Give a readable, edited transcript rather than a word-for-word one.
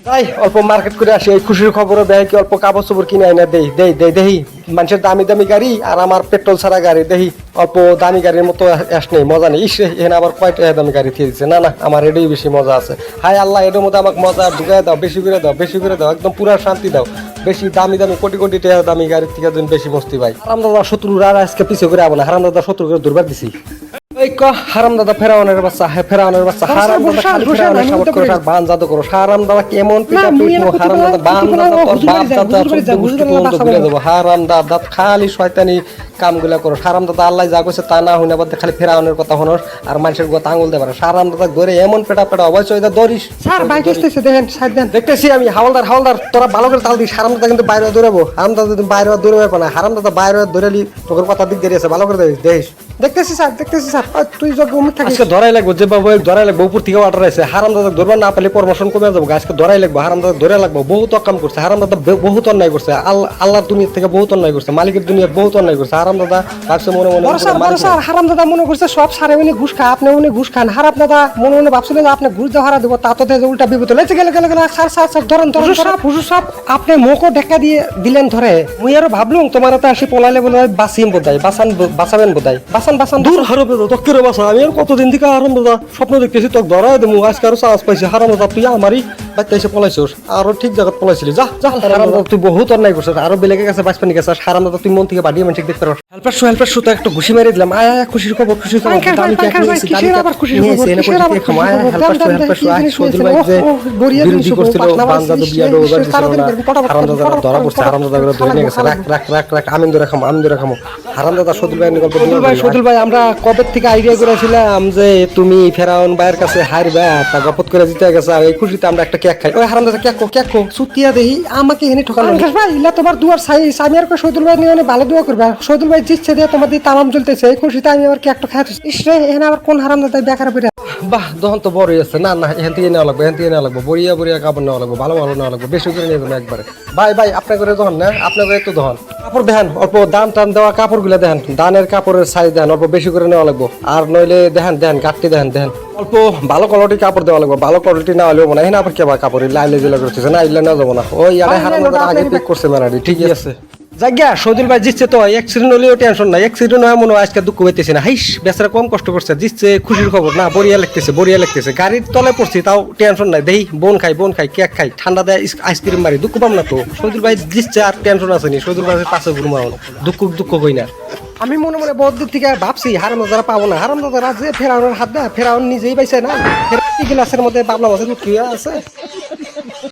তাই অল্প মার্কেট করে আসি, এই খুশির খবরও দেয় কি অল্প কাপড় চোপড় কিনে আইনা দেহি মানুষের দামি দামি গাড়ি আর আমার পেট্রোল ছাড়া গাড়ি দেহি অল্প দামি গাড়ির মতো অ্যাস নেই, মজা নেই। ইস এখানে আবার কয়টা দামি গাড়ি দিয়ে দিচ্ছে, না আমার এটাই বেশি মজা আছে। হাই আল্লাহ, এটার মধ্যে আমাকে মজা ঢুকাই দাও, বেশি করে দাও, একদম পুরা শান্তি দাও। বেশি দামি কোটি টাকা দামি গাড়ির থেকে বেশি মস্তি ভাই। হারামদাদা শত্রুরা আজকে পিছিয়ে করে আবো না, হারামদাদা শত্রু করে দুর্বার দিছি। এই ক হারামদাদা ফেরাউনের বাচ্চা, হারামদাদা খালি ফেরাউনের সাপোর্ট করে আর বান জাদু করো। হারামদাদা কেমন পিটা পিটমু, হারামদাদা বান জাদু তোর বাপ দাদা সব বুঝতে বন্ধ করে দেবো। হারামদাদা খালি শয়তানি কামগুলা করো। হারামদাদা আল্লাহ যা কইছে তা না হইনা বাদে খালি ফেরাউনের কথা হনস আর মানুষের কথা আঙুল দেবার। হারামদাদা ধরে এমন পেটা অবশ্যই এটা দরিস। স্যার বাইক আসতেছে, দেখেন সাইড দেন। দেখতেছি আমি হাওলদার তোরা ভালো করে তাল দিস। হারামদাদা কিন্তু বাইরে দৌড়াবো, হারামদাদা যদি বাইরে দৌড়াবে না, হারামদাদা বাইরে দৌড়ালি তোর কথা দিক দিয়ে আছে, ভালো করে দেখিস। দেখতেছি স্যার তুই যখন ঘুমিয়ে থাকিস ধরাই লাগবো, যে বাবু ধরাই লাগবো, উপর থেকে অর্ডার আছে। হারামদাদা ধরবা না পেলে প্রমোশন কমে যাবো, আজকে ধরাই লাগবো। হারামদাদা ধরে লাগবো, বহুত অকাম করছে হারামদাদা, বহুত অন্যায় করছে। আল্লাহর দুনিয়ার থেকে বহুত অন্যায় করছে, মালিকের দুনিয়ার বহুত অন্যায় করছে। হারামদাদা ভাবছে মনে হারামদাদা মনে করছে সব সারে উনি ঘুষ খায়, আপনি উনি ঘুষ খান। হারামদাদা মনে ভাবছিলেন যে আপনি ঘুষ দিয়ে হারা দেবো, তা তো উল্টা বিপদ হয়েছে। গেলে স্যার ধরেন সব আপনি মুখও ঢেকা দিয়ে দিলেন ধরে। মুই আরো ভাবলুম তোমার তো আসি পলাইলে বলে বাঁচিম বোধাই, বাঁচাবেন বোধাই, বাঁচান দূর হারামদাদা তকের বাঁচা। আমি আর কতদিন থেকে হারামদাদা স্বপ্ন দেখতেছি তোকে ধরাই দেবো, আজকে আরো চান্স পাইছি। হারামদাদা তুই আমারই বাচ্চা এসে পলাইছিস, আরো ঠিক জায়গা পলাইছিলি। যা হারামদাদা তুই বহুত অন্যায় করছিস, আরো বেলেগের কাছে বাঁচপানি গেছিস। হারামদাদা তুই মন থেকে বাড়িয়ে মানুষ দেখতে পারো। হেল্পার শু তো একটু ঘুষি মেরে দিলাম। আয় খুশির খবর খুশির খবর। ধরা পড়ছে, হারামদাদা ধরে নিয়ে গেছে। রাখ আমি ধরে খামো। হারামদাদা সদুল ভাই আমরা কবে থেকে আইডিয়া করেছিলাম যে তুমি ফেরাউন ভাইয়ের কাছে হারবে, তা গপত করে জিতে গেছে। এই খুশিতে আমরা একটা কেক খাই। ওই হারামদাদা কেক সুতিয়া দেহি আমাকে এখানে ঠকানো ভাই। ইলা তোমার দুয়ার সাই আমি আর সদুল ভাই নিয়ে ভালো দোয়া করবে। সদুল ভাই জিতছে দিয়ে তোমার দিয়ে তামাম চলতেছে, এই খুশিতে আমি আবার কেকটা খাইছি। ইসরে এখানে আবার কোন হারামদাদা বেকার বেড়ে বাহ দহন তো বড়ই আছে। না এখান থেকে নেওয়া লাগবো, বড়িয়া কাপড় নেওয়া লাগবো, ভালো নেওয়া লাগবো, বেশি করে নিয়ে যাবো একবারে। ভাই আপনার করে দহন না, আপনার করে একটু দহন কাপড় দেখেন, অল্প দাম দেওয়া কাপড় গুলা দেখেন, দানের কাপড়ের সাইজ দেন, অল্প বেশি করে নেওয়া লাগবো। আর নইলে দেখেন গাঠটি দেখেন অল্প ভালো কোয়ালিটির কাপড় দেওয়া লাগবে। ভালো কোয়ালিটি না হলেও না, এখানে আবার কেবা কাপড় লাইলে জেলা করতেছে না, ইল্লা নেওয়া যাবো না। ওই হারামদাদা আগে পিক করছে মেলাডি, ঠিকই আছে। জায়গা সদুল ভাই জিতছে তো, অ্যাক্সিডেন্ট হলেও টেনশন নাই। অ্যাক্সিডেন্ট হয় মনে হয় আজকে দুঃখ পেতেছি না। হাইস বেচারা কম কষ্ট করছে, জিতছে খুশির খবর না। বড়িয়া লাগতেছে গাড়ির তলে পড়ছি তাও টেনশন নাই। দেই বোন খাই কেক খাই, ঠান্ডা দেয় আইসক্রিম মারি, দুঃখ পাম না তো। সদুল ভাই জিতছে আর টেনশন আছে নি। সদুল ভাই পাশে ঘুরমাও, দুঃখ কই না। আমি মনে বহুত দিক থেকে ভাবছি হারামদাদা পাবো না। হারামদাদা যে ফেরাউনের হাত দেয়, ফেরাউন নিজেই পাইছে না। গ্লাসের মধ্যে বাবলা মাছের উঠিয়া আছে।